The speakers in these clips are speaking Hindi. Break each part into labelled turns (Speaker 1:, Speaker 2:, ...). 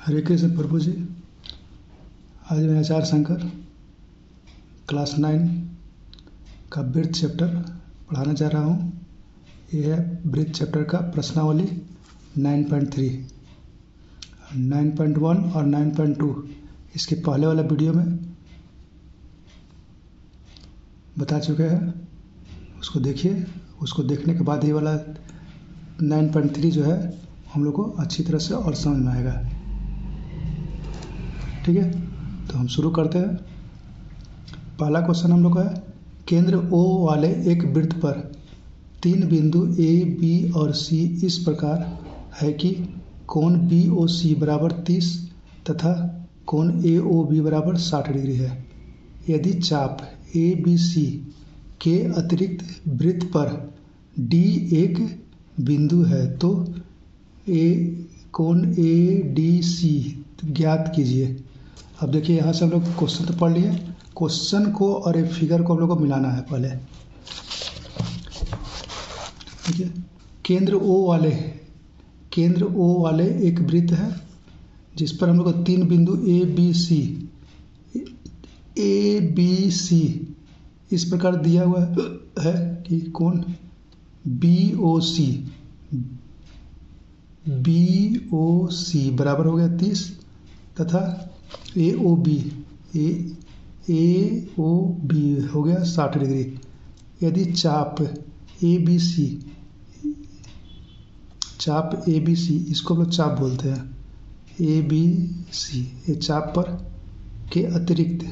Speaker 1: हरे कृष्ण प्रभु जी। आज मैं आचार्य शंकर क्लास 9 का ब्रीथ चैप्टर पढ़ाना जा रहा हूँ। यह है ब्रीथ चैप्टर का प्रश्नावली 9.3, 9.1 और 9.2 इसके पहले वाला वीडियो में बता चुके हैं। उसको देखिए, उसको देखने के बाद ये वाला 9.3 जो है हम लोग को अच्छी तरह से और समझ में आएगा। ठीक है, तो हम शुरू करते हैं। पहला क्वेश्चन हम लोग का है, केंद्र O वाले एक वृत्त पर 3 बिंदु A, B और C इस प्रकार है कि कोण BOC बराबर 30 तथा कोण AOB बराबर 60 डिग्री है। यदि चाप ABC के अतिरिक्त वृत्त पर D एक बिंदु है तो कोण ADC ज्ञात कीजिए। अब देखिए, यहाँ से हम लोग क्वेश्चन तो पढ़ लिए। क्वेश्चन को और एक फिगर को हम लोग को मिलाना है पहले। ठीक है, केंद्र O वाले एक वृत्त है जिस पर हम लोग को 3 बिंदु ABC इस प्रकार दिया हुआ है कि कोण BOC बराबर हो गया 30 तथा AOB हो गया 60 डिग्री। यदि चाप ABC इसको हम लोग चाप बोलते हैं, ABC ये चाप पर के अतिरिक्त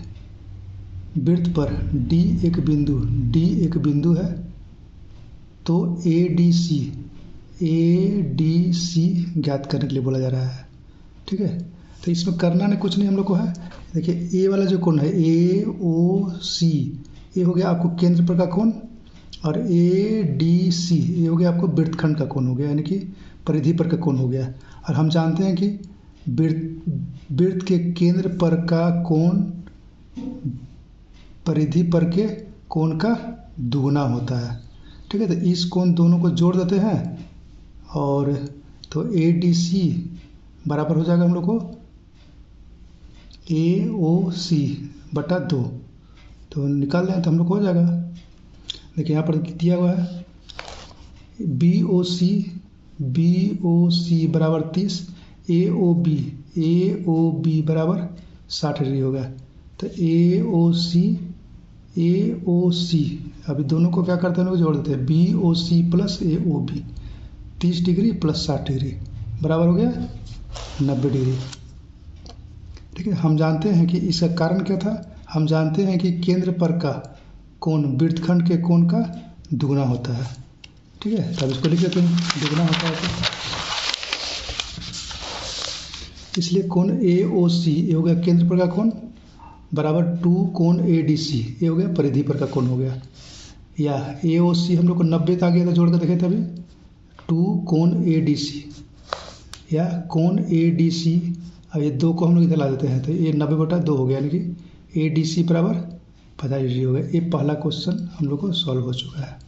Speaker 1: वृत्त पर D एक बिंदु है तो ADC ज्ञात करने के लिए बोला जा रहा है। ठीक है, तो इसमें करना नहीं, कुछ नहीं हम लोग को है। देखिए, A वाला जो कोण है AOC ये हो गया आपको केंद्र पर का कोण, और ADC ये हो गया आपको वृत्तखंड का कोण हो गया, यानी कि परिधि पर का कोण हो गया। और हम जानते हैं कि वृत्त के केंद्र पर का कोण परिधि पर के कोण का दुगुना होता है। ठीक है, तो इस कोण दोनों को जोड़ देते हैं और तो ADC बराबर हो जाएगा हम लोग को AOC बटा 2। तो निकाल लें तो हम लोग को हो जाएगा। देखिए, यहाँ पर दिया हुआ है BOC बराबर 30, AOB बराबर 60 डिग्री होगा। तो AOC अभी दोनों को क्या करते हैं, लोग जोड़ देते हैं। BOC plus AOB 30 degree plus 60 degree बराबर हो गया 90 डिग्री। ठीक है, हम जानते हैं कि इसका कारण क्या था। हम जानते हैं कि केंद्र पर का कोण वृत्तखंड के कोण का दुगुना होता है। ठीक है, तब इसको लिख लेते हैं, दुगुना होता है तो इसलिए कोण AOC ये हो गया केंद्र पर का कोण बराबर 2 कोण ADC ये हो गया परिधि पर का कोण हो गया। या AOC हम लोग को 90 आ गया था, जोड़ कर देखे थे अभी 2 कोण ADC या कोण ADC। अब ये 2 को हम लोग इधर ला देते हैं तो ये 90 बटा 2 हो गया, यानी कि ADC बराबर 50 डिग्री हो गया। ये पहला क्वेश्चन हम लोग को सॉल्व हो चुका है।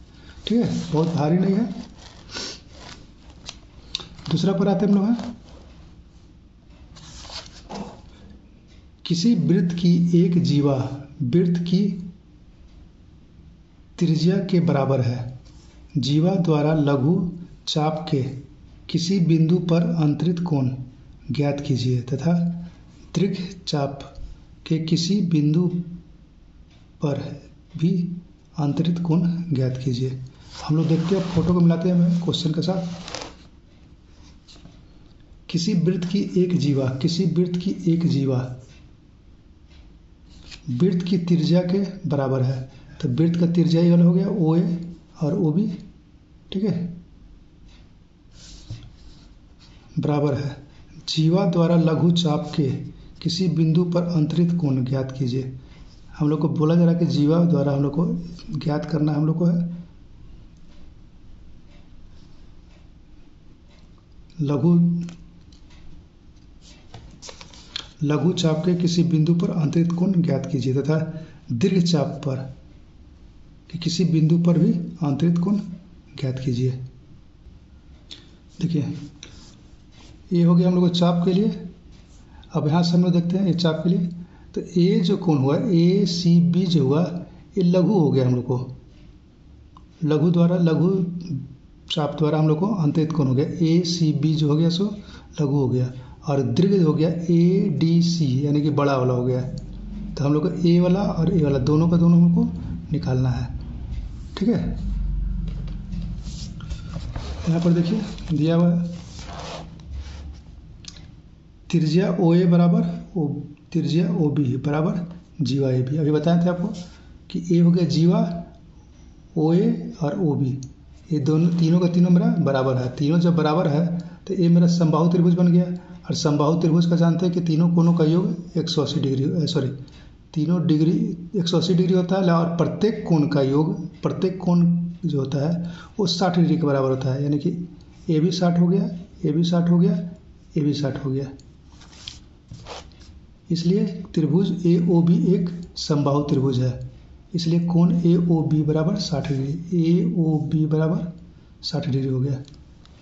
Speaker 1: ठीक है, बहुत भारी नहीं है। दूसरा पर आते हम लोग हैं, किसी वृत्त की एक जीवा वृत्त की त्रिज्या के बराबर है। जीवा द्वारा लघु चाप के किसी बिंदु पर अंतरित कोण ज्ञात कीजिए तथा दीर्घ चाप के किसी बिंदु पर भी अंतरित कोण ज्ञात कीजिए। हम लोग देखते हैं, फोटो को मिलाते हैं क्वेश्चन के साथ। किसी वृत्त की एक जीवा वृत्त की त्रिज्या के बराबर है। तो वृत्त का त्रिज्या ये वाला हो गया OA और OB। ठीक है, बराबर है। जीवा द्वारा लघु चाप के किसी बिंदु पर अंतरित कोण ज्ञात कीजिए। हम लोग को बोला जा रहा है कि जीवा द्वारा हम लोग को ज्ञात करना हम लोग को है लघु चाप के किसी बिंदु पर अंतरित कोण ज्ञात कीजिए तथा दीर्घ चाप पर कि किसी बिंदु पर भी अंतरित कोण ज्ञात कीजिए। देखिए, ये हो गया हम लोग को चाप के लिए। अब यहाँ से हम लोग देखते हैं ये चाप के लिए, तो ए जो कोण हुआ ए सी बी जो हुआ ये लघु हो गया हम लोग को, लघु चाप द्वारा हम लोग को अंतरित कोण हो गया, ए सी बी जो हो गया सो लघु हो गया, और दीर्घ हो गया ए डी सी यानी कि बड़ा वाला हो गया। तो हम लोग को ए वाला और ए वाला दोनों का दोनों हमको निकालना है। ठीक है, यहाँ पर देखिए दिया हुआ है त्रिज्या ओ ए बराबर त्रिज्या ओ बी बराबर जीवा ए बी। अभी बताए थे आपको कि ए हो गया जीवा, ओ ए और ओ बी, ये दोनों तीनों का तीनों मेरा बराबर है। तीनों जब बराबर है तो ये मेरा समबाहु त्रिभुज बन गया, और समबाहु त्रिभुज का जानते हैं कि तीनों कोणों का योग 180 डिग्री, सॉरी तीनों डिग्री 180 डिग्री होता है, और प्रत्येक कोण का योग, प्रत्येक कोण जो होता है वो 60 डिग्री के बराबर होता है। यानी कि ए भी 60 हो गया, ए भी 60 हो गया, ए भी 60 हो गया। इसलिए त्रिभुज ए ओ बी एक समबाहु त्रिभुज है, इसलिए कोण ए ओ बी बराबर 60 डिग्री, ए ओ बी बराबर 60 डिग्री हो गया।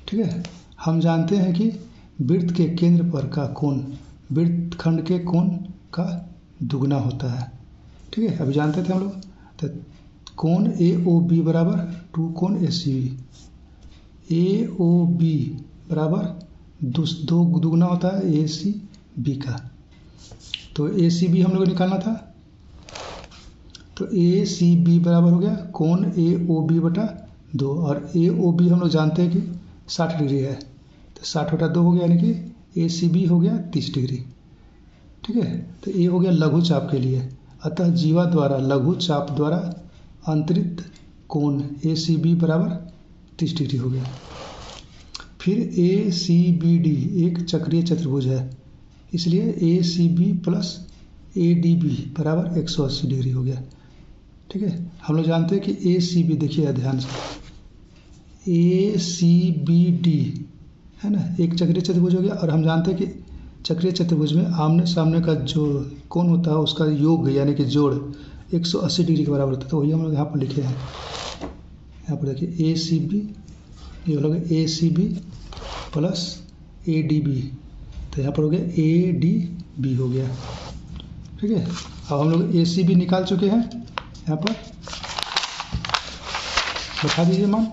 Speaker 1: ठीक है, हम जानते हैं कि वृत्त के केंद्र पर का कोण वृत्तखंड के कोण का दुगना होता है। ठीक है, अभी जानते थे हम लोग, तो कोण ए ओ बी बराबर 2 कोण ए सी बी, ए ओ बी बराबर दो दुगना होता है ए सी बी का। तो ए सी बी हम लोग को निकालना था, तो ए सी बी बराबर हो गया कोण ए ओ बी बटा 2, और ए ओ बी हम लोग जानते हैं कि 60 डिग्री है, तो 60 बटा 2 हो गया, यानी कि ए सी बी हो गया 30 डिग्री। ठीक है, तो ये हो गया लघु चाप के लिए। अतः जीवा द्वारा लघु चाप द्वारा अंतरित कोण ए सी बी बराबर 30 डिग्री हो गया। फिर ए सी बी डी एक चक्रीय चतुर्भुज है, इसलिए A C B plus A D B बराबर 180 डिग्री हो गया। ठीक है, हम लोग जानते हैं कि ए सी बी, देखिए ध्यान से, ए सी बी डी है ना, एक चक्रीय चतुर्भुज हो गया, और हम जानते हैं कि चक्रीय चतुर्भुज में आमने सामने का जो कोण होता है उसका योग यानी कि जोड़ 180 डिग्री के बराबर होता है। तो वही हम लोग यहाँ पर लिखे हैं, यहाँ पर देखिए ए सी बी, ये हो गया A C B plus A D B, तो यहाँ पर हो गया ए डी बी हो गया। ठीक है, अब हम लोग ए सी बी निकाल चुके हैं, यहाँ पर बता दीजिए मान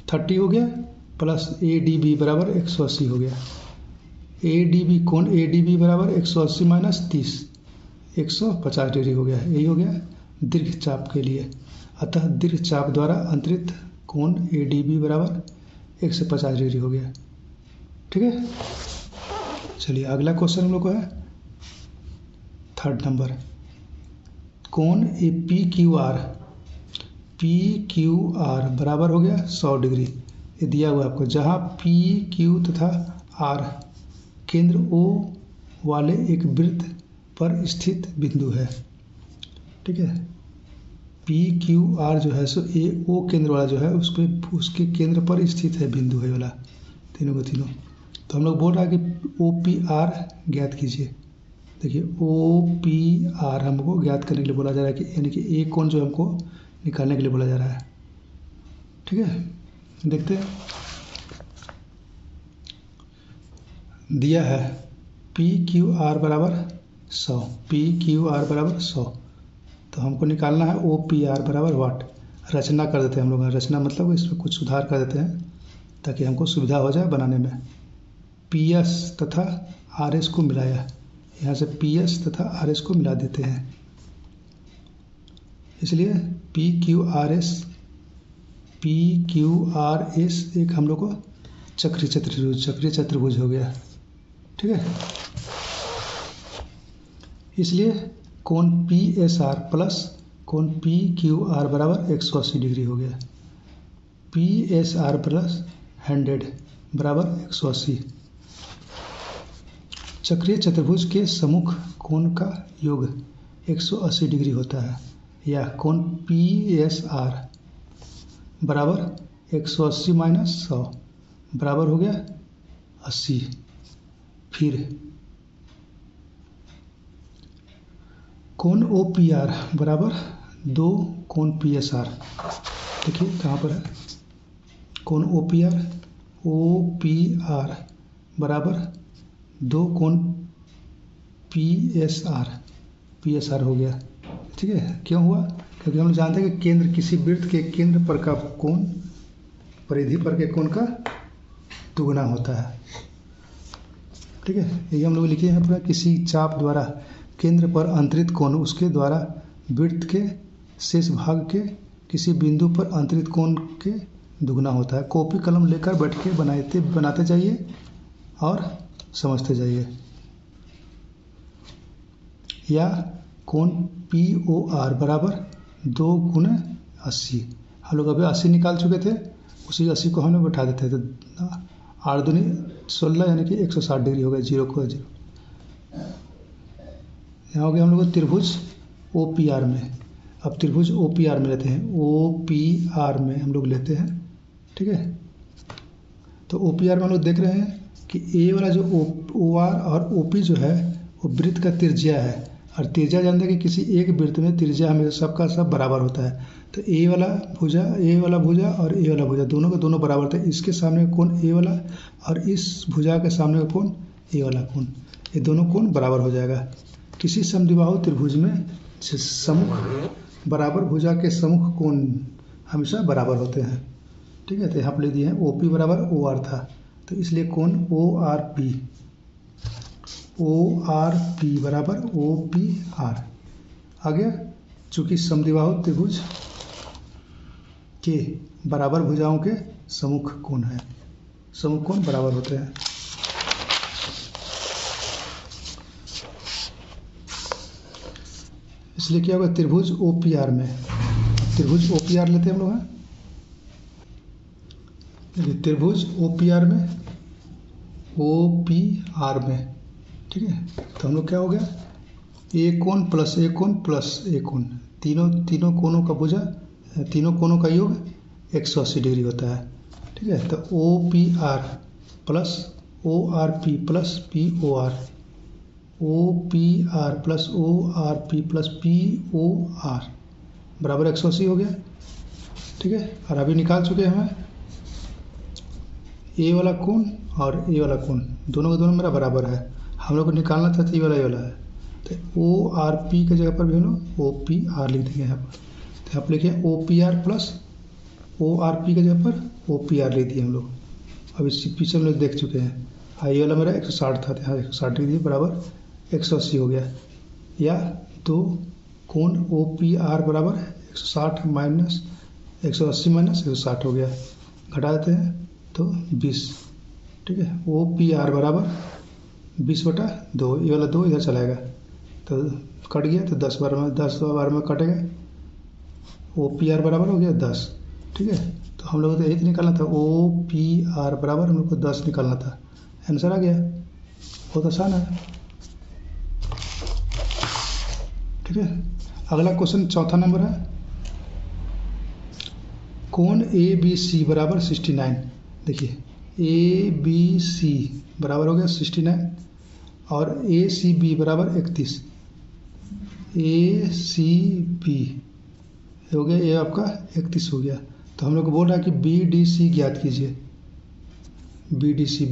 Speaker 1: 30 हो गया, प्लस ए डी बी बराबर 180 हो गया। ए डी बी कोण ए डी बी बराबर 180 माइनस 30 150 डिग्री हो गया। यही हो गया दीर्घ चाप के लिए। अतः दीर्घ चाप द्वारा अंतरित कोण ए डी बी बराबर 150 डिग्री हो गया। ठीक है, चलिए अगला क्वेश्चन हम लोग को है 3rd नंबर, कोण ए पी क्यू आर बराबर हो गया 100 डिग्री। ये दिया हुआ है आपको, जहाँ पी क्यू तथा आर केंद्र ओ वाले एक वृत्त पर स्थित बिंदु है। ठीक है, पी क्यू आर जो है सो ए ओ केंद्र वाला जो है उस पर उसके केंद्र पर स्थित है बिंदु है वाला, तीनों को तीनों। तो हम लोग बोल रहा है कि ओ पी आर ज्ञात कीजिए। देखिए ओ पी आर हमको ज्ञात करने के लिए बोला जा रहा है, कि यानी कि ए कोण जो हमको निकालने के लिए बोला जा रहा है। ठीक है, देखते हैं, दिया है पी क्यू आर बराबर 100, पी क्यू आर बराबर 100, तो हमको निकालना है ओ पी आर बराबर वाट। रचना कर देते हैं हम लोग, रचना मतलब इसमें कुछ सुधार कर देते हैं ताकि हमको सुविधा हो जाए बनाने में। पी एस तथा आर एस को मिलाया, यहाँ से पी एस तथा आर एस को मिला देते हैं, इसलिए पी क्यू आर एस एक हम लोग को चक्रीय चतुर्भुज हो गया। ठीक है, इसलिए कोण पी एस आर प्लस कोण पी क्यू आर बराबर 180 डिग्री हो गया। पी एस आर प्लस 100 बराबर 180। चक्रीय चतुर्भुज के सम्मुख कोण का योग 180 डिग्री होता है, या कोण पी एस आर बराबर 180 माइनस 100 बराबर हो गया 80। फिर कोण ओ पी आर बराबर 2 कोण पी एस आर, देखिए कहाँ पर है, कोण ओ पी आर बराबर 2 कोण PSR हो गया। ठीक है, क्यों हुआ? क्योंकि हम लोग जानते हैं कि केंद्र, किसी वृत्त के केंद्र पर का कोण परिधि पर के कोण का दुगुना होता है। ठीक है, यही हम लोग लिखे हैं अपना, किसी चाप द्वारा केंद्र पर अंतरित कोण उसके द्वारा वृत्त के शेष भाग के किसी बिंदु पर अंतरित कोण के दुगुना होता है। कॉपी कलम लेकर बैठ के बनाते जाइए और समझते जाइए। या कोण POR बराबर 2 गुना 80। हम लोग अभी 80 निकाल चुके थे, उसी 80 को हम लोग बैठा देते थे, तो 8 दूनी 16 यानी कि 160 डिग्री हो गया, 0 को 0। यहाँ हो गया हम लोग त्रिभुज OPR में। अब त्रिभुज OPR में लेते हैं, OPR में हम लोग लेते हैं। ठीक है, तो OPR में हम लोग देख रहे हैं कि A वाला जो OR और OP जो है वो वृत्त का त्रिज्या है, और त्रिज्या जानते हैं कि किसी एक वृत्त में त्रिज्या हमेशा सबका सब बराबर होता है। तो A वाला भुजा और A वाला भुजा दोनों का दोनों बराबर होता है। इसके सामने का कोण A वाला और इस भुजा के सामने का कोण A वाला कोण, ये दोनों कोण बराबर हो जाएगा। किसी समद्विबाहु त्रिभुज में सम्मुख बराबर भुजा के सम्मुख कोण हमेशा बराबर होते हैं। ठीक है, तो यहाँ पर लिख दिए हैं OP बराबर OR था, तो इसलिए कोण ORP बराबर OPR आ गया। चूँकि समद्विबाहु त्रिभुज के बराबर भुजाओं के सम्मुख कोण है, सम्मुख कोण बराबर होते हैं। इसलिए क्या होगा, त्रिभुज OPR में, त्रिभुज OPR लेते हैं हम लोग हैं। त्रिभुज OPR में, ठीक है, तो हम लोग क्या हो गया, A कोण प्लस A कोण प्लस A कोण, तीनों कोणों का भुजा, तीनों कोणों का योग 180 डिग्री होता है। ठीक है, तो OPR plus ORP plus POR, OPR plus ORP plus POR बराबर 180 हो गया। ठीक है, और अभी निकाल चुके हैं हमें A वाला कोण और A वाला कोण दोनों का दोनों मेरा बराबर है। हम लोग को निकालना था, तो ये वाला है, तो ORP की जगह पर भी हम लोग OPR लिख देंगे यहाँ पर। तो यहाँ पर लिखे OPR प्लस ORP की जगह पर OPR लिख दिए हम लोग। अब इससे पीछे हम लोग देख चुके हैं, ये वाला मेरा 160 था, यहाँ 160 डिग्री बराबर 180 हो गया। या दो कोण OPR बराबर 160 माइनस 180 माइनस 160 हो गया, घटा देते हैं तो 20। ठीक है, OPR बराबर 20/2, ये वाला 2 इधर चलाएगा तो कट गया, तो 10 बार में कटेगा, OPR बराबर हो गया 10। ठीक है, तो हम लोग को तो 1 निकालना था, OPR बराबर हम लोग को 10 निकालना था, आंसर आ गया। बहुत आसान है। ठीक है, अगला क्वेश्चन चौथा नंबर है, कोण ABC बराबर 69। देखिए ABC बराबर हो गया 69 और ACB बराबर 31। ACB हो गया, ये आपका 31 हो गया। तो हम लोग को बोल रहा है कि BDC ज्ञात कीजिए। BDC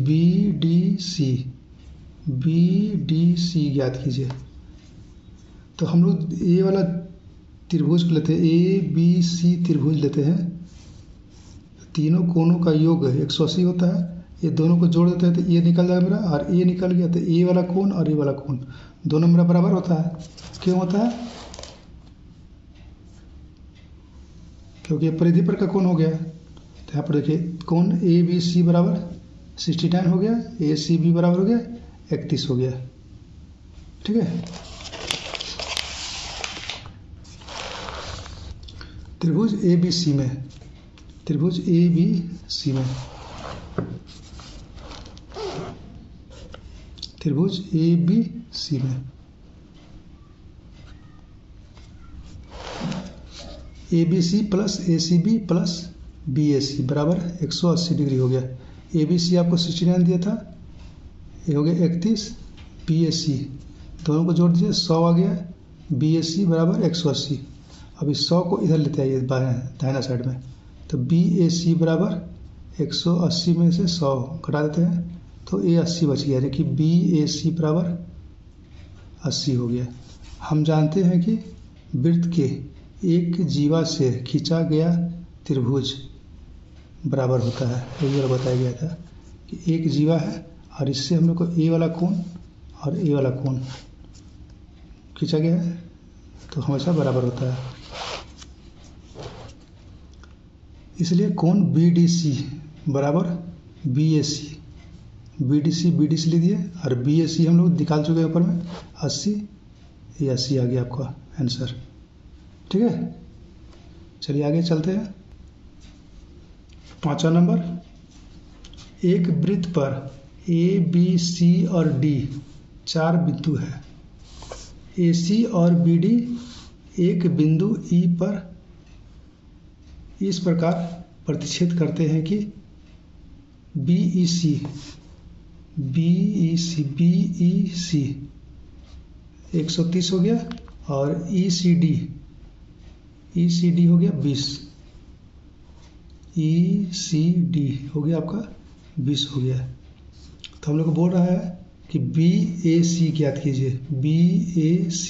Speaker 1: ज्ञात कीजिए। तो हम लोग ये वाला त्रिभुज को लेते हैं, ABC त्रिभुज लेते हैं, तीनों कोणों का योग 180 होता है। ये दोनों को जोड़ देते हैं तो ये निकल जाएगा मेरा, और ये निकल गया, तो ए वाला कोण और ये वाला कोण दोनों मेरा बराबर होता है। क्यों होता है? क्योंकि ये परिधि पर का कोण हो गया। तो यहाँ पर देखिए कोण ABC बराबर 69 हो गया, ACB बराबर हो गया 31 हो गया। ठीक है, त्रिभुज ABC में, त्रिभुज ABC में, त्रिभुज ABC में ABC plus ACB plus BAC बराबर 180 डिग्री हो गया। ABC आपको 69 दिया था, ये हो गया 31, BAC दोनों को जोड़ दीजिए 100 आ गया, BAC बराबर 180। अब इस 100 को इधर लेते आइए दाहिना साइड में, तो BAC बराबर 180 में से 100 घटा देते हैं तो ये 80 बच गया, यानी कि BAC बराबर 80 हो गया। हम जानते हैं कि वृत्त के एक जीवा से खींचा गया त्रिभुज बराबर होता है। यही वाला बताया गया था कि एक जीवा है और इससे हम लोग को ए वाला कोण और ए वाला कोण खींचा गया है तो हमेशा बराबर होता है। इसलिए कोण BDC बराबर BAC, BDC ले दिए और BAC हम लोग निकाल चुके हैं ऊपर में 80, ये 80 आ गया आपका आंसर। ठीक है, चलिए आगे चलते हैं। 5वां नंबर, एक वृत्त पर ABC और D 4 बिंदु है। AC और BD एक बिंदु E पर इस प्रकार प्रतिच्छेद करते हैं कि BEC 130 हो गया और ECD हो गया 20, ECD हो गया आपका 20 हो गया। तो हम लोग को बोल रहा है कि BAC ज्ञात कीजिए, BAC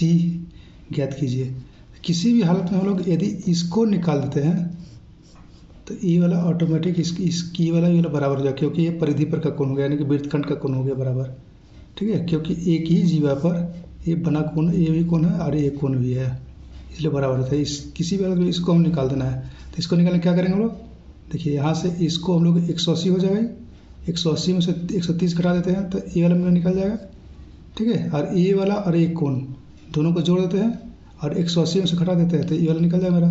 Speaker 1: ज्ञात कीजिए। किसी भी हालत में हम लोग यदि इसको निकाल देते हैं तो ये वाला ऑटोमेटिक इसकी वाला बराबर हो जाए, क्योंकि ये परिधि पर का कोण हो गया, यानी कि वृत्तखंड का कोण हो गया बराबर। ठीक है, क्योंकि एक ही जीवा पर ये बना कोण, ये भी कोण है और ये कोण भी है, इसलिए बराबर होता है। किसी भी हालत में इसको हम निकाल देना है तो इसको निकालने क्या करेंगे हम लोग, देखिए यहाँ से इसको हम लोग 180 हो जाएगा, 180 में से 130 घटा देते हैं तो ये वाला मेरा निकल जाएगा। ठीक है, और ये वाला और एक कोण दोनों को जोड़ देते हैं और 180 में से घटा देते हैं तो ये वाला निकल जाएगा मेरा।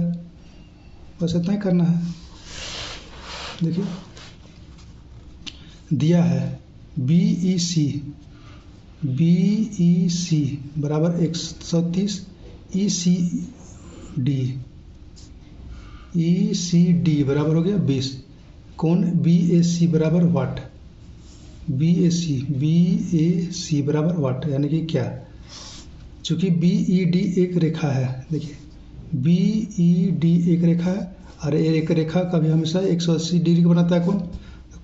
Speaker 1: बस इतना ही करना है। देखिए दिया है BEC बराबर 130, ECD बराबर हो गया 20, कोण BAC बराबर वाट, BAC बराबर वाट, यानी कि क्या, चूंकि BED एक रेखा है, देखिए BED एक रेखा है और एक रेखा कभी हमेशा 180 डिग्री का बनाता है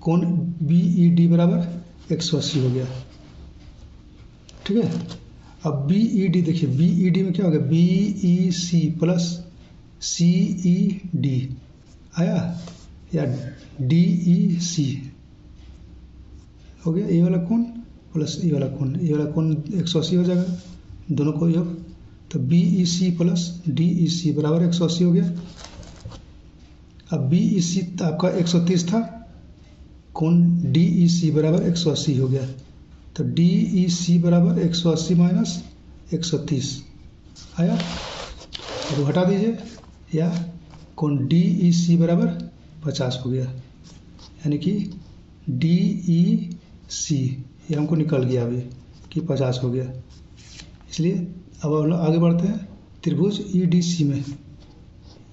Speaker 1: कोण BED बराबर 180 हो गया। ठीक है, अब BED देखिए, BED में क्या हो गया, BEC प्लस CED आया या DEC हो गया, ये वाला कोण प्लस ये वाला कोण, ये वाला कोण 180 हो जाएगा दोनों को योग, तो BEC प्लस DEC बराबर 180 हो गया। अब BEC आपका 130 था, कोण DEC बराबर 180 हो गया, तो DEC बराबर 180 माइनस 130 आया, तो हटा दीजिए, या कोण DEC बराबर 50 हो गया, यानी कि DEC ये हमको निकल गया अभी कि 50 हो गया। इसलिए अब हम लोग आगे बढ़ते हैं त्रिभुज EDC में,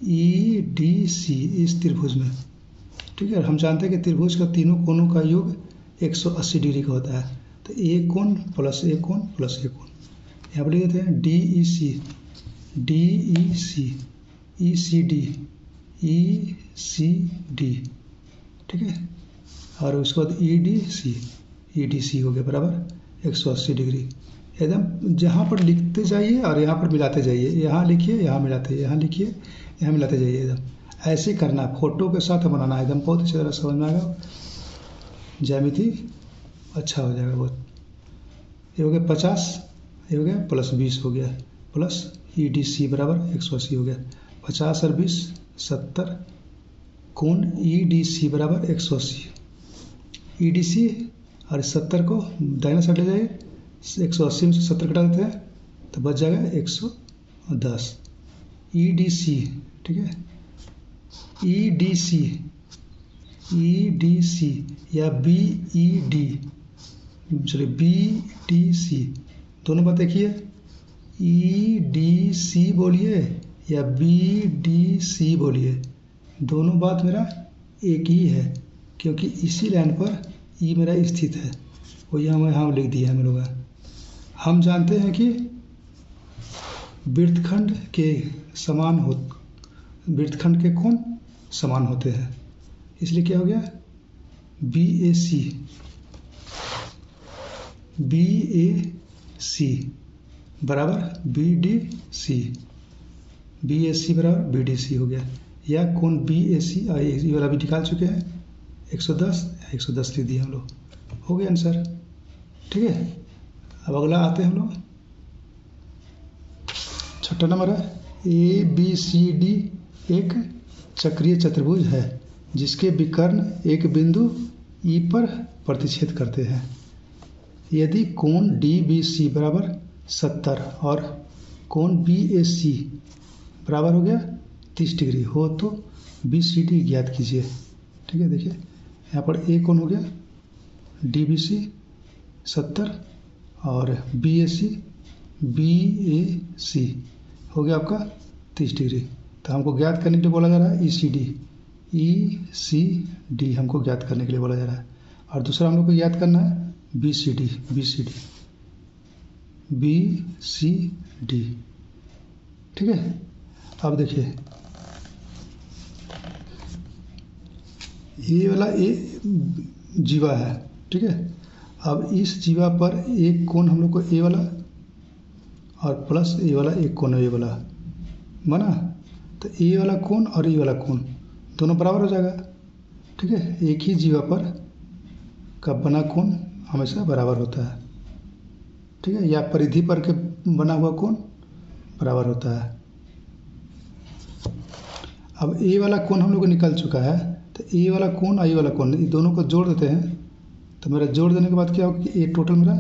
Speaker 1: EDC इस त्रिभुज में। ठीक है, हम जानते हैं कि त्रिभुज का तीनों कोणों का योग 180 डिग्री का होता है, तो एक कोण प्लस एक कोण प्लस एक कोण, यहाँ पर लिख देते हैं DEC ECD ECD। ठीक है, और उसके बाद EDC हो गया बराबर 180 डिग्री। एकदम जहाँ पर लिखते जाइए और यहाँ पर मिलाते जाइए, यहाँ लिखिए यहाँ मिलाते, यहाँ लिखिए यहाँ मिलाते जाइए, एकदम ऐसे करना, फोटो के साथ बनाना, एकदम बहुत अच्छी तरह समझ में आएगा, ज्यामिति अच्छा हो जाएगा बहुत। ये हो गया 50, ये हो गया प्लस 20 हो गया, प्लस EDC बराबर 180 हो गया, 50 और 20 70, कोण EDC बराबर 180, EDC और 70 को दाहिना साइड ले जाइए, 180 में से 70 घटा देते हैं तो बच जाएगा 110, EDC। ठीक है, EDC या BED, चलिए BDC, दोनों बात देखिए, EDC बोलिए या BDC बोलिए, दोनों बात मेरा एक ही है, क्योंकि इसी लाइन पर E मेरा स्थित है, वो यहाँ लिख दिया है हम लोग। हम जानते हैं कि वृत्तखंड के वृत्तखंड के कोण समान होते हैं, इसलिए क्या हो गया, BAC बराबर B D C, B A सी बराबर बी डी सी हो गया। या कोण बी ए सी, ये वाला भी निकाल चुके हैं, 110 110 लिख दिए हम लोग, हो गया आंसर। ठीक है, अब अगला आते हैं हम लोग, छठा नंबर है ए बी सी डी एक चक्रीय चतुर्भुज है जिसके विकर्ण एक बिंदु ई पर प्रतिच्छेद करते हैं। यदि कोण डी बी सी बराबर 70 और कोण बी ए सी बराबर हो गया 30 डिग्री हो तो बी सी डी ज्ञात कीजिए। ठीक है, देखिए यहाँ पर ए कोण हो गया डी बी सी 70 और बी ए सी हो गया आपका 30 डिग्री। तो हमको ज्ञात करने के लिए बोला जा रहा है ई सी डी हमको ज्ञात करने के लिए बोला जा रहा है। और दूसरा हम लोग को ज्ञात करना है बी सी डी। ठीक है, अब देखिए ये वाला ए जीवा है। ठीक है, अब इस जीवा पर एक कोण हम लोग को ए वाला और प्लस ए वाला एक कोण ए वाला बना, तो ए वाला कोण और ए वाला कोण दोनों बराबर हो जाएगा। ठीक है, एक ही जीवा पर का बना कोण हमेशा बराबर होता है। ठीक है, या परिधि पर के बना हुआ कोण बराबर होता है। अब ए वाला कोण हम लोग को निकल चुका है, तो ए वाला कोण और ए वाला कोण इन दोनों को जोड़ देते हैं। तो मेरा जोड़ देने के बाद क्या होगा कि ए टोटल मेरा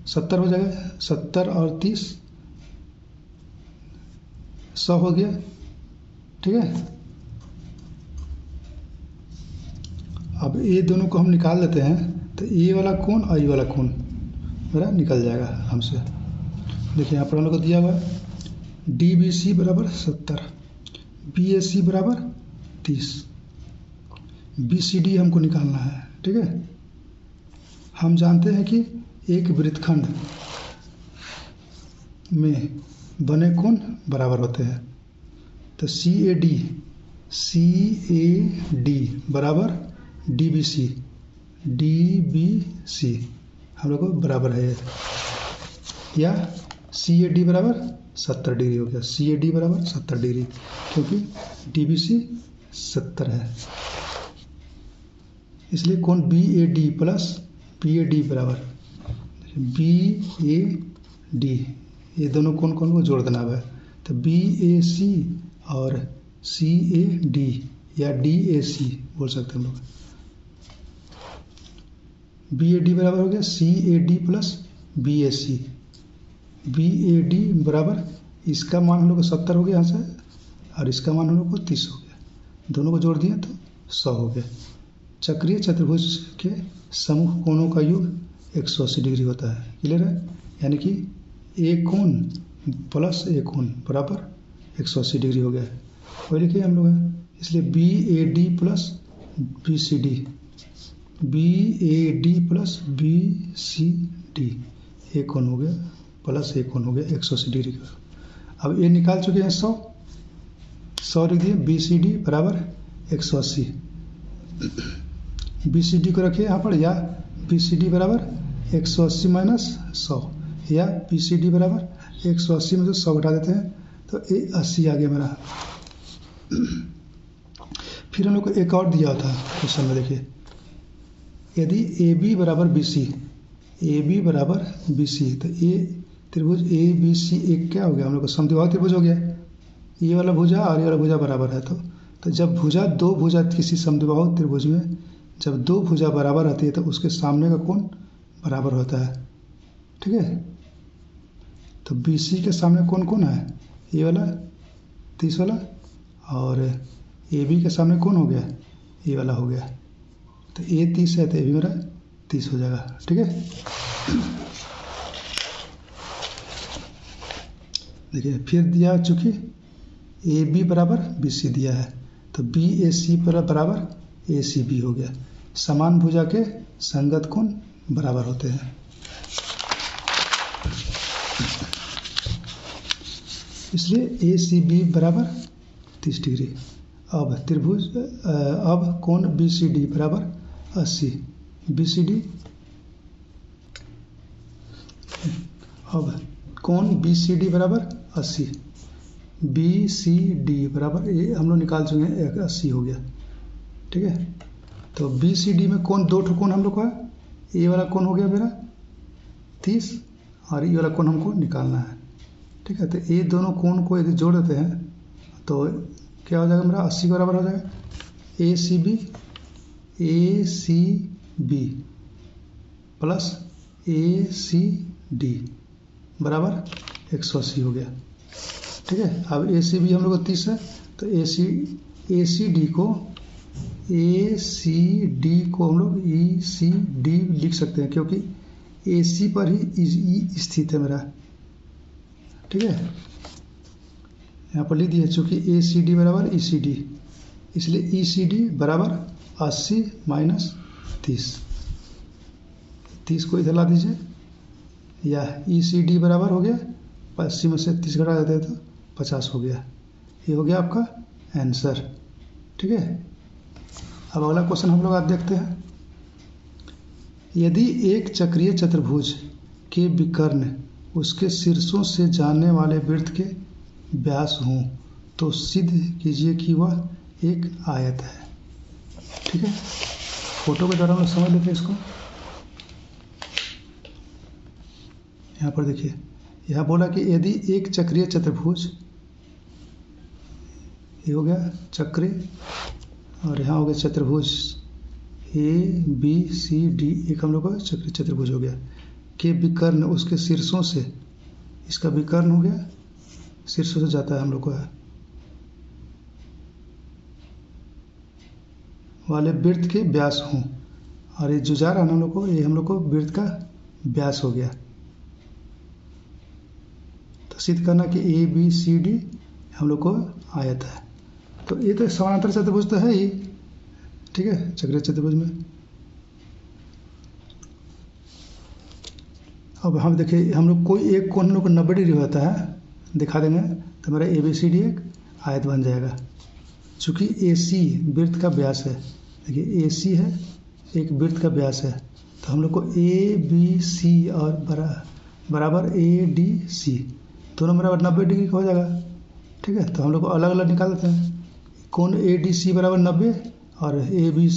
Speaker 1: 70 हो जाएगा, 70 और 30 100 हो गया। ठीक है, अब ये दोनों को हम निकाल देते हैं, तो ए वाला कोण और ए वाला कोण मेरा निकल जाएगा हमसे। देखिए यहाँ पर हम लोग को दिया हुआ है डी बी सी बराबर 70, बी ए सी बराबर 30, बी सी डी हमको निकालना है। ठीक है, हम जानते हैं कि एक वृत्तखंड में बने कोण बराबर होते हैं। तो सी ए डी बराबर डी बी सी हम लोग को बराबर है, या सी ए डी बराबर 70 डिग्री हो गया। सी ए डी बराबर 70 डिग्री क्योंकि डी बी सी 70 है, इसलिए कोण B A D plus B A D बराबर बी ए डी, ये दोनों कोण को जोड़ देना है। तो बी ए सी और सी ए डी या डी ए सी बोल सकते हैं हम लोग। बी ए डी बराबर हो गया C A D plus B A C. B A D बराबर इसका मान हम लोग को 70 हो गया यहाँ से, और इसका मान हम लोग को 30 हो गया, दोनों को जोड़ दिए तो 100 हो गया। चक्रीय चतुर्भुज के समूह कोणों का योग 180 डिग्री होता है। क्लियर है, यानी कि एक कोण प्लस एक कोण बराबर 180 डिग्री हो गया। वही लिखे हम लोग हैं, इसलिए B A D plus B C D, B A D plus B C D एक कोण हो गया प्लस एक कोण हो गया 180 डिग्री का। अब ये निकाल चुके हैं 100 लिख दिए, बी सी डी बराबर 180, बी सी डी को रखिए यहाँ पर, या बी सी डी बराबर 180 माइनस 100, या बी सी डी बराबर 180 में से 100 घटा देते हैं तो ये 80 आ गया मेरा। फिर हम लोग को एक और दिया था क्वेश्चन में, देखिए यदि ए बी बराबर बी सी, ए बी बराबर बी सी, तो ए त्रिभुज ए बी सी एक क्या हो गया हम लोग को समद्विबाहु त्रिभुज हो गया। ये वाला भुजा और ये वाला भुजा बराबर है, तो जब भुजा दो भुजा किसी समद्विबाहु त्रिभुज में जब दो भुजा बराबर रहती है तो उसके सामने का कोण बराबर होता है। ठीक है, तो बी सी के सामने कौन कौन है, ये वाला 30 वाला, और ए बी के सामने कौन हो गया, ये वाला हो गया। तो ए 30 है तो ए भी मेरा 30 हो जाएगा। ठीक है, देखिए फिर दिया चूँकि ए बी बराबर बी सी दिया है, तो बी ए सी बराबर ए सी बी हो गया। समान भुजा के संगत कोण बराबर होते हैं। इसलिए ए सी बी बराबर 30 डिग्री। अब त्रिभुज अब कोण बी सी डी बराबर 80, बी सी डी। अब कोण बी सी डी बराबर 80, बी सी डी बराबर ये हम लोग निकाल चुके हैं 80 हो गया। ठीक है, तो बी सी डी में कोण दो ठो कोण हम लोग का, ये वाला कोण हो गया मेरा 30 और ये वाला कोण हमको निकालना है। ठीक है, तो ये दोनों कोण को यदि जोड़ देते हैं तो क्या हो जाएगा मेरा 80 के बराबर हो जाएगा। ए सी बी प्लस ए सी डी बराबर 180 हो गया। ठीक है, अब ए सी बी हम लोग को 30 है, तो ए सी डी को हम लोग ई सी डी लिख सकते हैं, क्योंकि ए सी पर ही ई स्थित है मेरा। ठीक है, यहाँ पर लिख दिया, चूँकि ए सी डी बराबर ई सी डी, इसलिए ई सी डी बराबर 80 माइनस 30 को इधर ला दीजिए, या ई सी डी बराबर हो गया 80 में से 30 घटा देते हैं तो 50 हो गया। ये हो गया आपका आंसर। ठीक है, अब अगला क्वेश्चन हम लोग आज देखते हैं। यदि एक चक्रीय चतुर्भुज के विकर्ण उसके शीर्षों से जाने वाले वृत्त के व्यास हों तो सिद्ध कीजिए कि वह एक आयत है। ठीक है, फोटो के द्वारा हम लोग समझ लेते हैं इसको। यहाँ पर देखिए, यहाँ बोला कि यदि एक चक्रीय चतुर्भुज, ये हो गया चक्र और यहाँ हो गया चतुर्भुज ए बी सी डी, एक हम लोग का चक्रीय चतुर्भुज हो गया, के विकर्ण उसके शीर्षों से, इसका विकर्ण हो गया शीर्षों से जाता है हम लोग को वाले वृत्त के व्यास हों, और ये जो जा रहा है हम लोग को, ये हम लोग को वृत्त का व्यास हो गया। तो सिद्ध करना कि ए बी सी डी हम लोग को आयत है। तो ये तो समानांतर चतुर्भुज तो है ही। ठीक है, चक्रीय चतुर्भुज में अब हम देखिए, हम लोग कोई एक कोण हम लोग को 90 डिग्री होता है, दिखा देंगे तो मेरा ए बी सी डी एक आयत बन जाएगा। चूँकि ए सी वृत्त का व्यास है, देखिए ए सी है एक वृत्त का व्यास है, तो हम लोग को ए बी सी और बराबर ए डी सी दोनों बराबर 90 डिग्री का हो जाएगा। ठीक है, तो हम लोग को अलग अलग निकाल देते हैं। कोण ए डी सी बराबर 90 और ए बी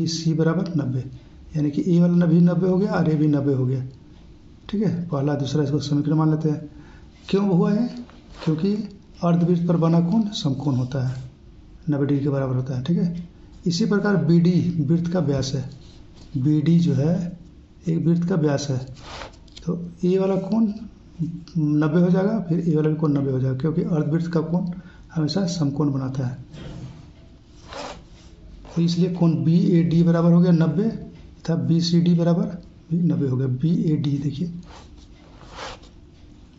Speaker 1: सी बराबर 90, यानी कि ए वाला भी 90 हो गया और ए भी 90 हो गया। ठीक है, पहला दूसरा इसको समीकरण मान लेते हैं। क्यों हुआ है? क्योंकि अर्धवृत्त पर बना कोण समकोण होता है, 90 डिग्री के बराबर होता है। ठीक है, इसी प्रकार बी डी वृत्त का व्यास है, बी डी जो है एक वृत्त का व्यास है, तो ए वाला कोण 90 हो जाएगा, फिर ए वाला भी कोण 90 हो जाएगा, क्योंकि अर्धवृत्त का कोण हमेशा समकोण बनाता है। तो इसलिए कोण बी ए डी बराबर हो गया 90 तथा बी सी डी बराबर भी 90 हो गया। बी ए डी देखिए,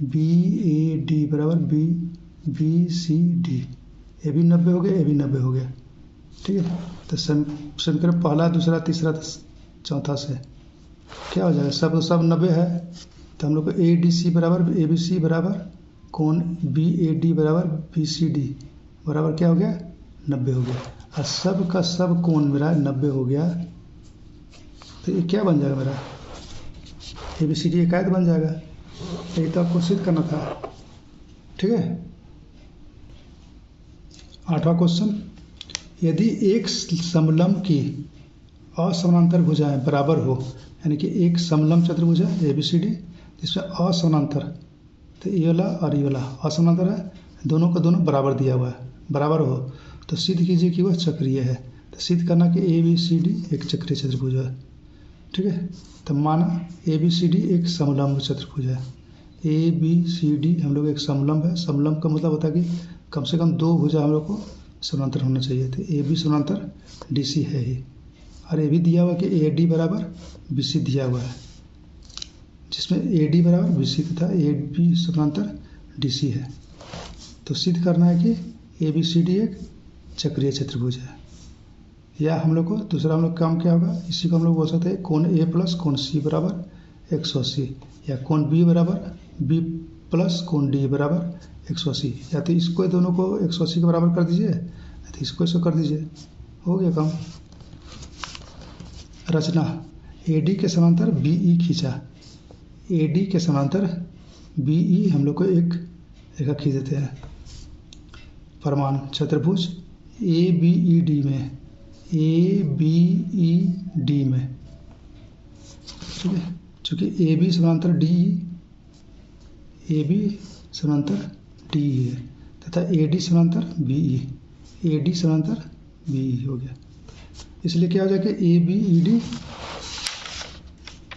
Speaker 1: बी ए डी बराबर बी सी डी, ये भी 90 हो गया, ये भी 90 हो गया। ठीक है, तो समीकरण पहला दूसरा तीसरा चौथा से क्या हो जाएगा, सब 90 है, तो हम लोग को ए डी सी बराबर ए बी सी बराबर कोण बी ए डी बराबर बी सी डी बराबर क्या हो गया 90 हो गया। और सब का सब कोण मेरा 90 हो गया, तो ये क्या बन जाएगा मेरा ए बी सी डी एक आयत बन जाएगा। यही तो आपको सिद्ध करना था। ठीक है, 8वां क्वेश्चन, यदि एक समलंब की असमानांतर भुजाएं बराबर हो, यानी कि एक समलंब चतुर्भुज है ए बी सी डी जिसमें असमानांतर, तो ये वाला और ये वाला असमानांतर है, दोनों का दोनों बराबर दिया हुआ है, बराबर हो तो सिद्ध कीजिए कि वह चक्रीय है। तो सिद्ध करना कि ए बी सी डी एक चक्रीय चतुर्भुज है। ठीक है, तो माना ए बी सी डी एक समलंब चतुर्भुज है, ए बी सी डी हम लोग एक समलंब है। समलंब का मतलब होता है कि कम से कम दो भुजा हम लोग को समानांतर होना चाहिए, तो ए बी समानांतर डी सी है ही, और ये भी दिया हुआ कि ए डी बराबर बी सी दिया हुआ है, जिसमें ए डी बराबर बी सी तथा ए बी समानांतर डी सी है। तो सिद्ध करना है कि ए बी सी डी एक चक्रीय चतुर्भुज है। या हम लोग को दूसरा हम लोग काम क्या होगा, इसी को हम लोग बोल सकते हैं कोण ए प्लस कोण सी बराबर 180, या कोण बी बराबर बी प्लस कोण डी बराबर 180, या तो इसको दोनों को 180 के बराबर कर दीजिए, या तो इसको कर दीजिए, हो गया काम। रचना, ए डी के समांतर बी ई खींचा, ए डी के समांतर बी ई हम लोग को एक रेखा खींच देते हैं। प्रमाण चतुर्भुज ए बी ई डी में, ए बी ई डी में, ठीक है, चूँकि ए बी समांतर डी, ए बी समांतर डी है तथा ए डी समांतर बी ई, ए डी समांतर बी ई हो गया। इसलिए क्या हो जाएगा, A B E D,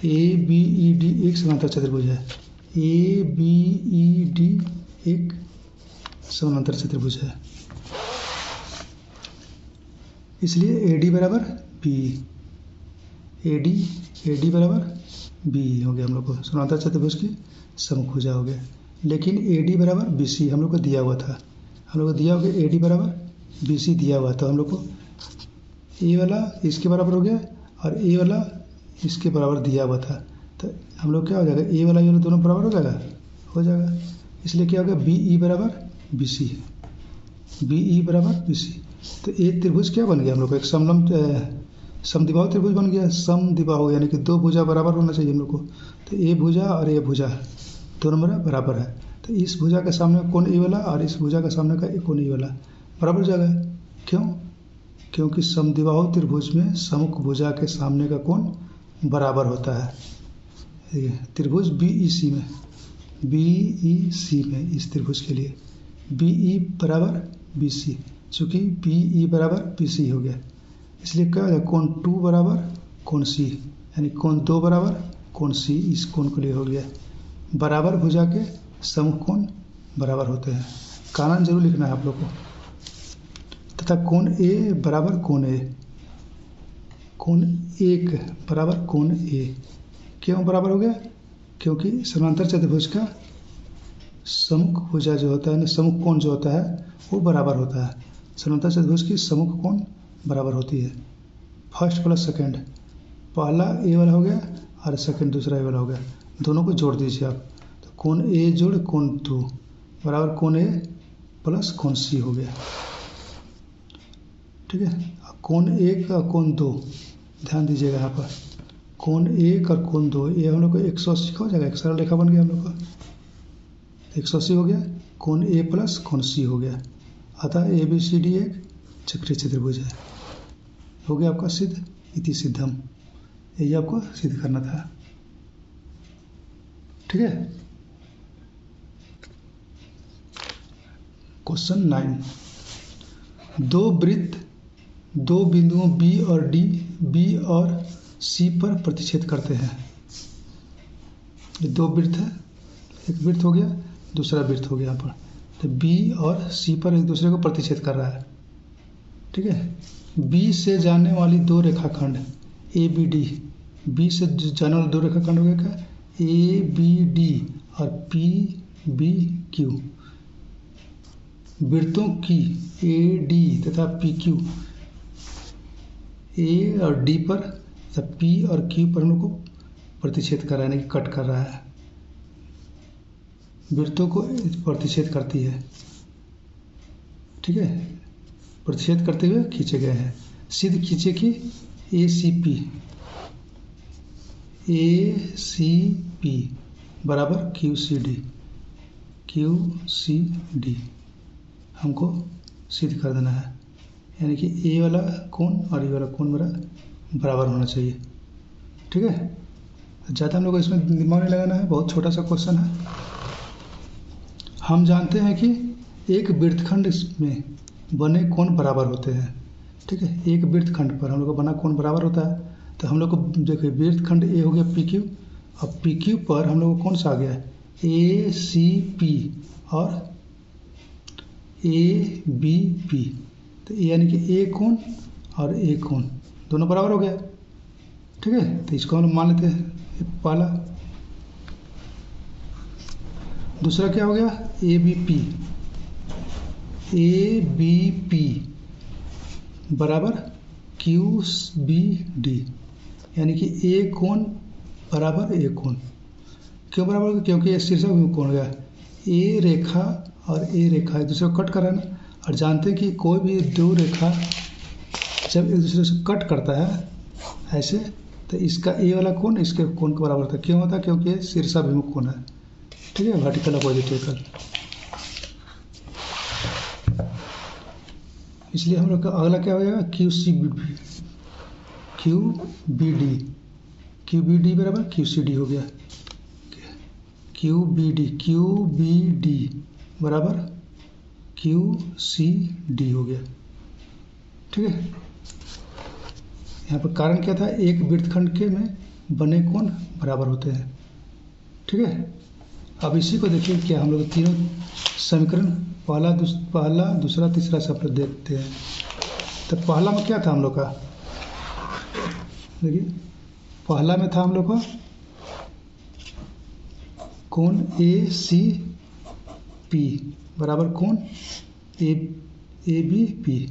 Speaker 1: A B E D एक समांतर चतुर्भुज है, ए बी ई डी एक समांतर चतुर्भुज है। इसलिए ए डी बराबर बी, ए डी बराबर बी हो गया हम लोग को, समांतर चतुर्भुज की समभुजा हो गया। लेकिन ए डी बराबर बी सी हम लोग को दिया हुआ था, हम लोग को दिया हो गया ए डी बराबर बी सी दिया हुआ था। हम लोग को ए वाला इसके बराबर हो गया और ए वाला इसके बराबर दिया हुआ था, तो हम लोग क्या हो जाएगा, ए वाला ये दोनों बराबर हो जाएगा। इसलिए क्या हो गया, बी ई बराबर बी सी, बी ई बराबर बी सी। तो ए त्रिभुज क्या बन गया हम लोग को, एक समद्विबाहु त्रिभुज बन गया। समद्विबाहु यानी कि दो भुजा बराबर होना चाहिए हम लोग को। तो ए भुजा और ए भुजा दोनों बराबर है, तो इस भुजा के सामने कोण ए वाला और इस भुजा के सामने का कोण ए वाला बराबर हो जाएगा। क्यों? क्योंकि समद्विबाहु त्रिभुज में सम्मुख भुजा के सामने का कोण बराबर होता है। त्रिभुज बी ई सी में, बी ई सी में इस त्रिभुज के लिए बी ई बराबर बी सी, चूँकि बी ई बराबर बी सी हो गया, इसलिए क्या हो जाएगा, कोण 2 बराबर कोण सी, यानी कोण 2 बराबर कोण सी इस कोण के लिए हो गया। बराबर भुजा के सम्मुख कोण बराबर होते हैं, कारण जरूर लिखना है आप लोग को। तथा कोण ए बराबर कोण ए, कोण 1 बराबर कोण ए क्यों बराबर हो गया, क्योंकि समांतर चतुर्भुज का सम्मुख भुजा जो होता है ना, सम्मुख कोण जो होता है वो बराबर होता है। समांतर चतुर्भुज की सम्मुख कोण बराबर होती है। फर्स्ट प्लस सेकंड, पहला ए वाला हो गया और सेकंड दूसरा ए वाला हो गया, दोनों को जोड़ दीजिए आप, तो कोण ए जोड़ कोण 2 बराबर कोण ए प्लस कोण सी हो गया, ठीक है। कोण 1 और कोण 2 ध्यान दीजिएगा यहाँ पर, कोण 1 और कोण 2 ये हम लोग को 180 का हो जाएगा, एक सरल रेखा बन गया हम लोग का, 180 हो गया, कोण ए प्लस कोण सी हो गया। अतः ए बी सी डी एक चक्रीय चतुर्भुज है, हो गया आपका सिद्ध, इति सिद्धम। यही आपको सिद्ध करना था, ठीक है। क्वेश्चन 9, दो वृत्त दो बिंदुओं बी और डी, बी और सी पर प्रतिच्छेद करते हैं। ये दो वृत्त है, एक वृत्त हो गया, दूसरा वृत्त हो गया यहाँ पर, तो बी और सी पर एक दूसरे को प्रतिच्छेद कर रहा है, ठीक है। बी से जाने वाली दो रेखाखंड ए बी डी, बी से जाने वाले दो रेखाखंड हो गया क्या, ए बी डी और पी बी क्यू, वृत्तों की ए डी तथा पी क्यू, ए और डी पर तथा पी और क्यू पर हम लोग को प्रतिच्छेद कर रहा है, यानी कि कट कर रहा है, वृत्तों को प्रतिच्छेद करती है, ठीक है। प्रतिच्छेद करते हुए खींचे गए हैं। सिद्ध खींचे कि ए सी पी बराबर क्यू सी डी हमको सिद्ध कर देना है, यानी कि ए वाला कोण और ए वाला कोण बराबर होना चाहिए, ठीक है। ज़्यादा हम लोग को इसमें दिमाग नहीं लगाना है, बहुत छोटा सा क्वेश्चन है। हम जानते हैं कि एक वृत्तखंड में बने कोण बराबर होते हैं, ठीक है। एक वृत्तखंड पर हम लोग को बना कोण बराबर होता है, तो हम लोग को देखिए वृत्तखंड ए हो गया पी क्यू, और पी क्यू पर हम लोग को कौन सा आ गया, ए सी पी और ए बी पी, तो यानी कि ए कोण और ए कोण दोनों बराबर हो गया, ठीक है। तो इसको हम मान लेते हैं पहला। दूसरा क्या हो गया, ए बी पी बराबर क्यू बी डी, यानी कि ए कोण बराबर ए कोण। क्यों बराबर हो गया, क्योंकि ये शीर्षक कोण हो गया, ए रेखा और ए रेखा एक दूसरे को कट कर रहा है ना, और जानते हैं कि कोई भी दो रेखा जब एक दूसरे से कट करता है ऐसे, तो इसका ए वाला कोण इसके कोण के बराबर था। क्यों होता है? क्योंकि ये शीर्षाभिमुख कोण है। ठीक है, वर्टिकल अपोजिट एंगल। इसलिए हम लोग का अगला क्या हो जाएगा? क्यू बी डी बराबर क्यू सी डी हो गया। क्यू बी डी बराबर क्यू सी डी हो गया। ठीक है, यहाँ पर कारण क्या था? एक वृत्तखंड के में बने कोण बराबर होते हैं। ठीक है, अब इसी को देखिए क्या हम लोग तीनों समीकरण पहला दूसरा तीसरा सब लोग देखते हैं। तो पहला में क्या था हम लोग का? देखिए पहला में था हम लोग का कोण ए सी पी बराबर कोण ए बी पी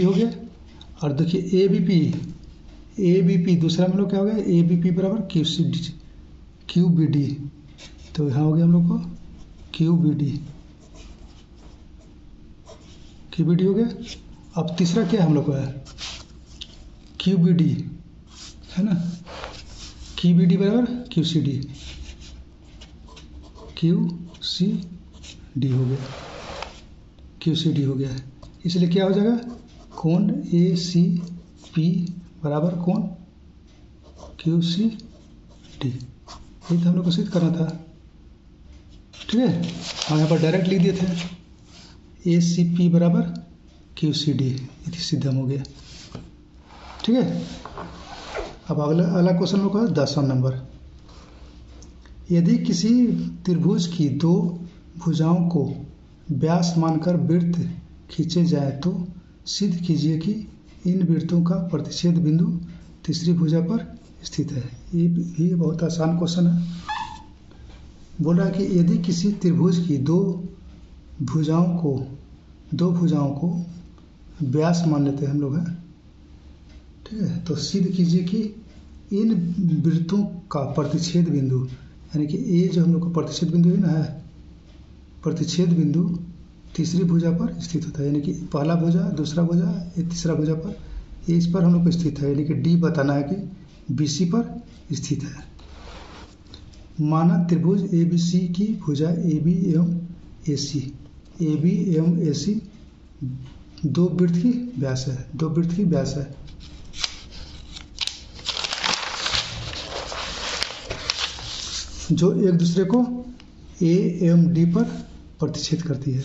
Speaker 1: हो गया। और देखिए ए बी पी दूसरा में लोग क्या हो गया? ए बी पी बराबर क्यू बी डी। तो यहाँ हो गया हम लोग को क्यू बी डी हो गया। अब तीसरा क्या हम लोग को है? क्यू बी डी है ना, क्यू बी डी बराबर क्यू सी डी हो गया। इसलिए क्या हो जाएगा? कोण ए सी पी बराबर कोण क्यू सी डी। ये तो हम लोग को सिद्ध करना था। ठीक है, हम यहाँ पर डायरेक्ट लिख दिए थे ए सी पी बराबर क्यू सी डी, ये सिद्धम हो गया। ठीक है, अब अगला क्वेश्चन लोग का 10वां नंबर। यदि किसी त्रिभुज की दो भुजाओं को व्यास मानकर वृत्त खींचे जाए तो सिद्ध कीजिए कि इन वृत्तों का प्रतिच्छेद बिंदु तीसरी भुजा पर स्थित है। ये भी बहुत आसान क्वेश्चन है। बोल रहा है कि यदि किसी त्रिभुज की दो भुजाओं को व्यास मान लेते हैं हम लोग हैं। ठीक है, तो सिद्ध कीजिए कि इन वृत्तों का प्रतिच्छेद बिंदु, यानी कि ये जो हम लोग का प्रतिच्छेद बिंदु है ना, प्रतिच्छेद बिंदु तीसरी भुजा पर स्थित होता है। यानी कि पहला भुजा, दूसरा भुजा, ये तीसरा भुजा पर, ये इस पर हम लोग को स्थित है। यानी कि डी बताना है कि बीसी पर स्थित है। माना त्रिभुज एबीसी की भुजा AB एवं AC दो वृत्त की व्यास है। जो एक दूसरे को A एवं D पर प्रतिच्छेद करती है।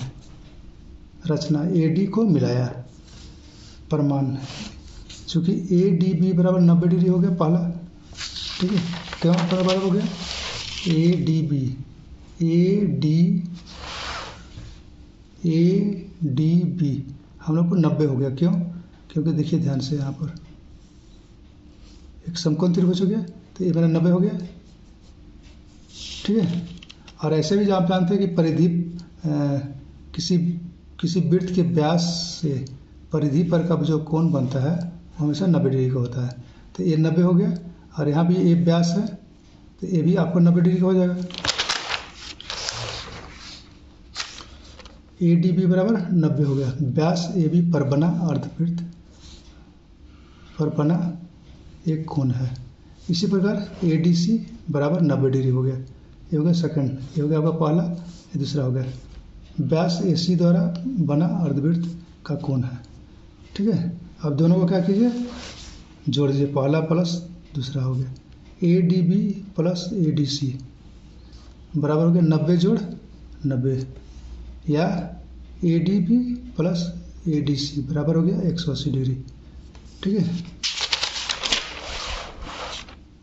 Speaker 1: रचना AD को मिलाया। प्रमाण चूंकि ADB बराबर 90 डिग्री हो गया पहला। ठीक है, क्या बराबर हो गया? ADB हम लोग को 90 हो गया। क्यों? क्योंकि देखिए ध्यान से यहाँ पर एक समकोण त्रिभुज हो गया, तो ये मेरा 90 हो गया। ठीक है, और ऐसे भी आप जानते हैं कि परिधि किसी वृत्त के व्यास से परिधि पर का जो कोण बनता है वो हमेशा 90 डिग्री का होता है। तो ये 90 हो गया, और यहाँ भी ये व्यास है, तो ये भी आपको 90 डिग्री का हो जाएगा। ADB बराबर 90 हो गया। व्यास AB पर बना अर्धवृत्त पर बना एक कोण है। इसी प्रकार ADC बराबर 90 डिग्री हो गया। ये हो गया सेकंड, ये हो गया आपका पहला, ये दूसरा हो गया। व्यास AC द्वारा बना अर्धवृत्त का कोण है। ठीक है, अब दोनों को क्या कीजिए? जोड़ दीजिए, पहला प्लस दूसरा हो गया। ADB प्लस ADC बराबर हो गया 90 जोड़ 90, या ADB प्लस ADC बराबर हो गया 180 डिग्री। ठीक है,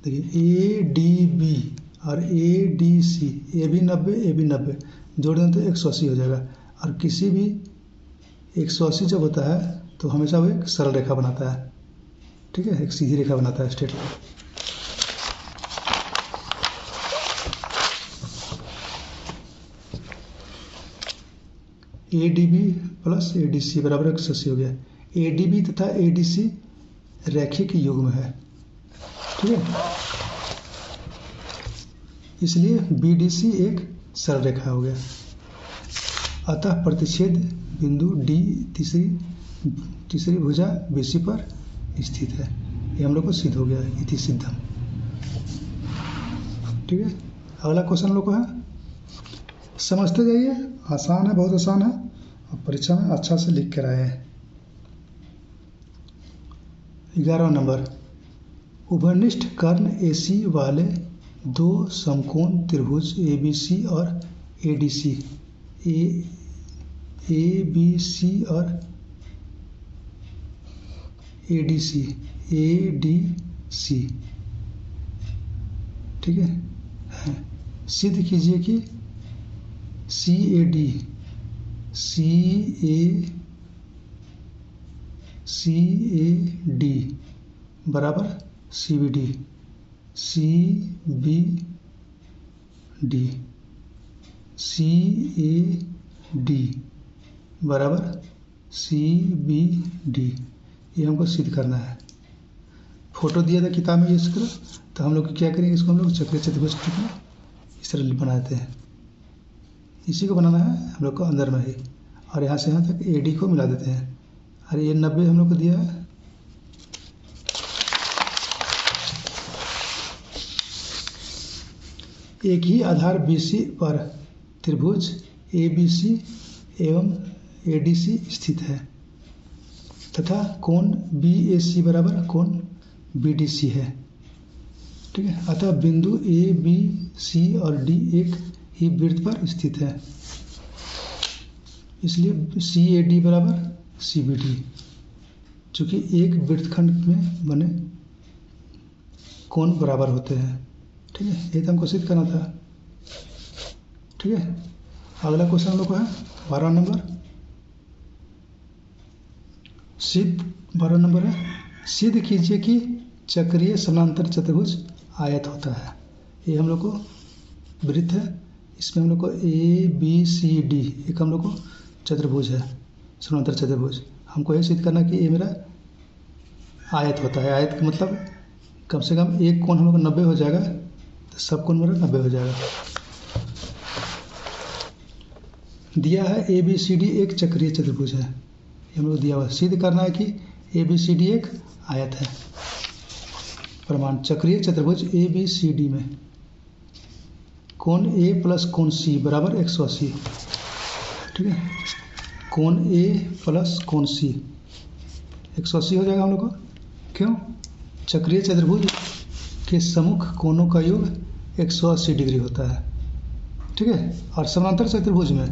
Speaker 1: देखिए ADB और ADC, ये भी 90 जोड़ दें तो 180 हो जाएगा। और किसी भी 180 जब होता है तो हमेशा वो एक सरल रेखा बनाता है। ठीक है, एक सीधी रेखा बनाता है, straight line. ADB plus ADC बराबर 180 हो गया। ADB तथा ADC रैखिक युग्म है। ठीक है, इसलिए BDC एक सरल रेखा हो गया। अतः प्रतिच्छेद बिंदु D तीसरी भुजा BC पर स्थित है। ये हम लोग को सिद्ध हो गया, इति सिद्धम। ठीक है, अगला क्वेश्चन हम लोग को है, समझते जाइए, आसान है, बहुत आसान है, और परीक्षा में अच्छा से लिख कर आए हैं। 11वां नंबर, उभयनिष्ठ कर्ण AC वाले दो समकोण त्रिभुज ABC और ADC, ABC और ADC, ठीक है, सिद्ध कीजिए कि CAD बराबर CBD बराबर CBD, ये हमको सिद्ध करना है। फोटो दिया था किताब में इसका, तो हम लोग क्या करेंगे, इसको हम लोग चक्रीय चतुर्भुज इस तरह बनाते हैं। इसी को बनाना है हम लोग को अंदर में ही, और यहाँ से यहाँ तक AD को मिला देते हैं। अरे ये 90 हम लोग को दिया है, एक ही आधार BC पर त्रिभुज ABC एवं ADC स्थित है तथा कोण BAC बराबर कोण BDC है। ठीक है, अतः बिंदु ABC और D एक ही वृत्त पर स्थित है, इसलिए CAD बराबर CBD, चूँकि एक वृत्तखंड में बने कोण बराबर होते हैं। ठीक है, ये तो हमको सिद्ध करना था। ठीक है, अगला क्वेश्चन हम लोग को है 12 नंबर, 12 नंबर है, सिद्ध कीजिए कि चक्रीय समानांतर चतुर्भुज आयत होता है। ये हम लोग को वृत्त है, इसमें हम लोग को ABCD एक हम लोग को चतुर्भुज है, समानांतर चतुर्भुज। हमको ये सिद्ध करना कि ये मेरा आयत होता है। आयत का मतलब कम से कम एक कोण हम लोग को 90 हो जाएगा, तो सब कोण मेरा 90 हो जाएगा। दिया है ABCD एक चक्रीय चतुर्भुज है, ये हम लोग दिया हुआ। सिद्ध करना है कि ABCD एक आयत है। प्रमाण, चक्रीय चतुर्भुज ABCD में कोण A प्लस कोण C बराबर 180। ठीक है, कोण A प्लस कोण C 180 हो जाएगा हम लोग को। क्यों? चक्रीय चतुर्भुज के सम्मुख कोणों का योग 180 डिग्री होता है। ठीक है, और समानांतर चतुर्भुज में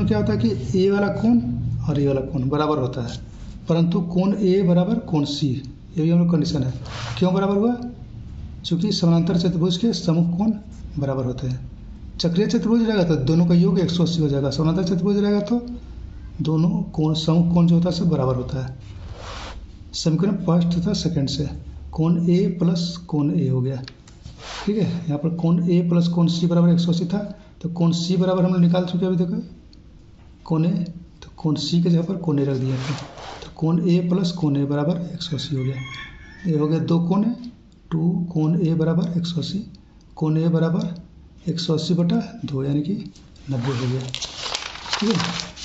Speaker 1: क्या होता है कि A वाला कोण और A वाला कोण बराबर होता है, परंतु कोण A बराबर कोण C, ये भी हम लोग कंडीशन है। क्यों बराबर हुआ? चूँकि समानांतर चतुर्भुज के सम्मुख कोण बराबर होते हैं। चक्रीय चतुर्भुज रहेगा तो दोनों का योग 180 हो जाएगा, समानांतर चतुर्भुज रहेगा तो दोनों कोण सम्मुख कोण जो होता है सब बराबर होता है। समीकरण फर्स्ट तथा सेकंड से कोण A प्लस कोण A हो गया। ठीक है, यहाँ पर कोण A प्लस कोण C बराबर 180 था, तो कोण C बराबर हम लोग निकाल चुके अभी देखो, कोण A, तो कोण C के जगह पर कोण A रख दिया था, तो कोण A प्लस कोण A बराबर 180 हो गया। ये हो गया दो कोण है, 2 कोण A बराबर 180, कोण A बराबर 180/2 यानी कि 90 हो गया। ठीक है,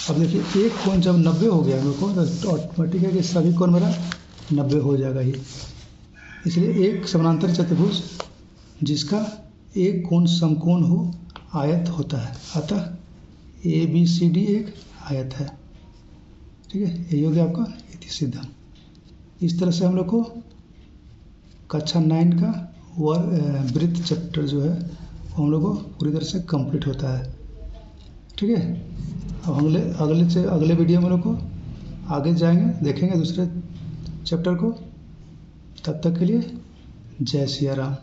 Speaker 1: अब देखिए एक कोण जब 90 हो गया हम लोग को, तो ऑटोमेटिक है कि सभी कोण मेरा 90 हो जाएगा ही। इसलिए एक समानांतर चतुर्भुज जिसका एक कोण समकोण हो आयत होता है, अतः ABCD एक आयत है। ठीक है, यही हो गया आपका इति सिद्धम। इस तरह से हम लोग को कक्षा 9 का वृत्त चैप्टर जो है वो हम लोग को पूरी तरह से कंप्लीट होता है। ठीक है, अब अगले वीडियो में हम लोग को आगे जाएंगे, देखेंगे दूसरे चैप्टर को। तब तक के लिए जय सिया राम।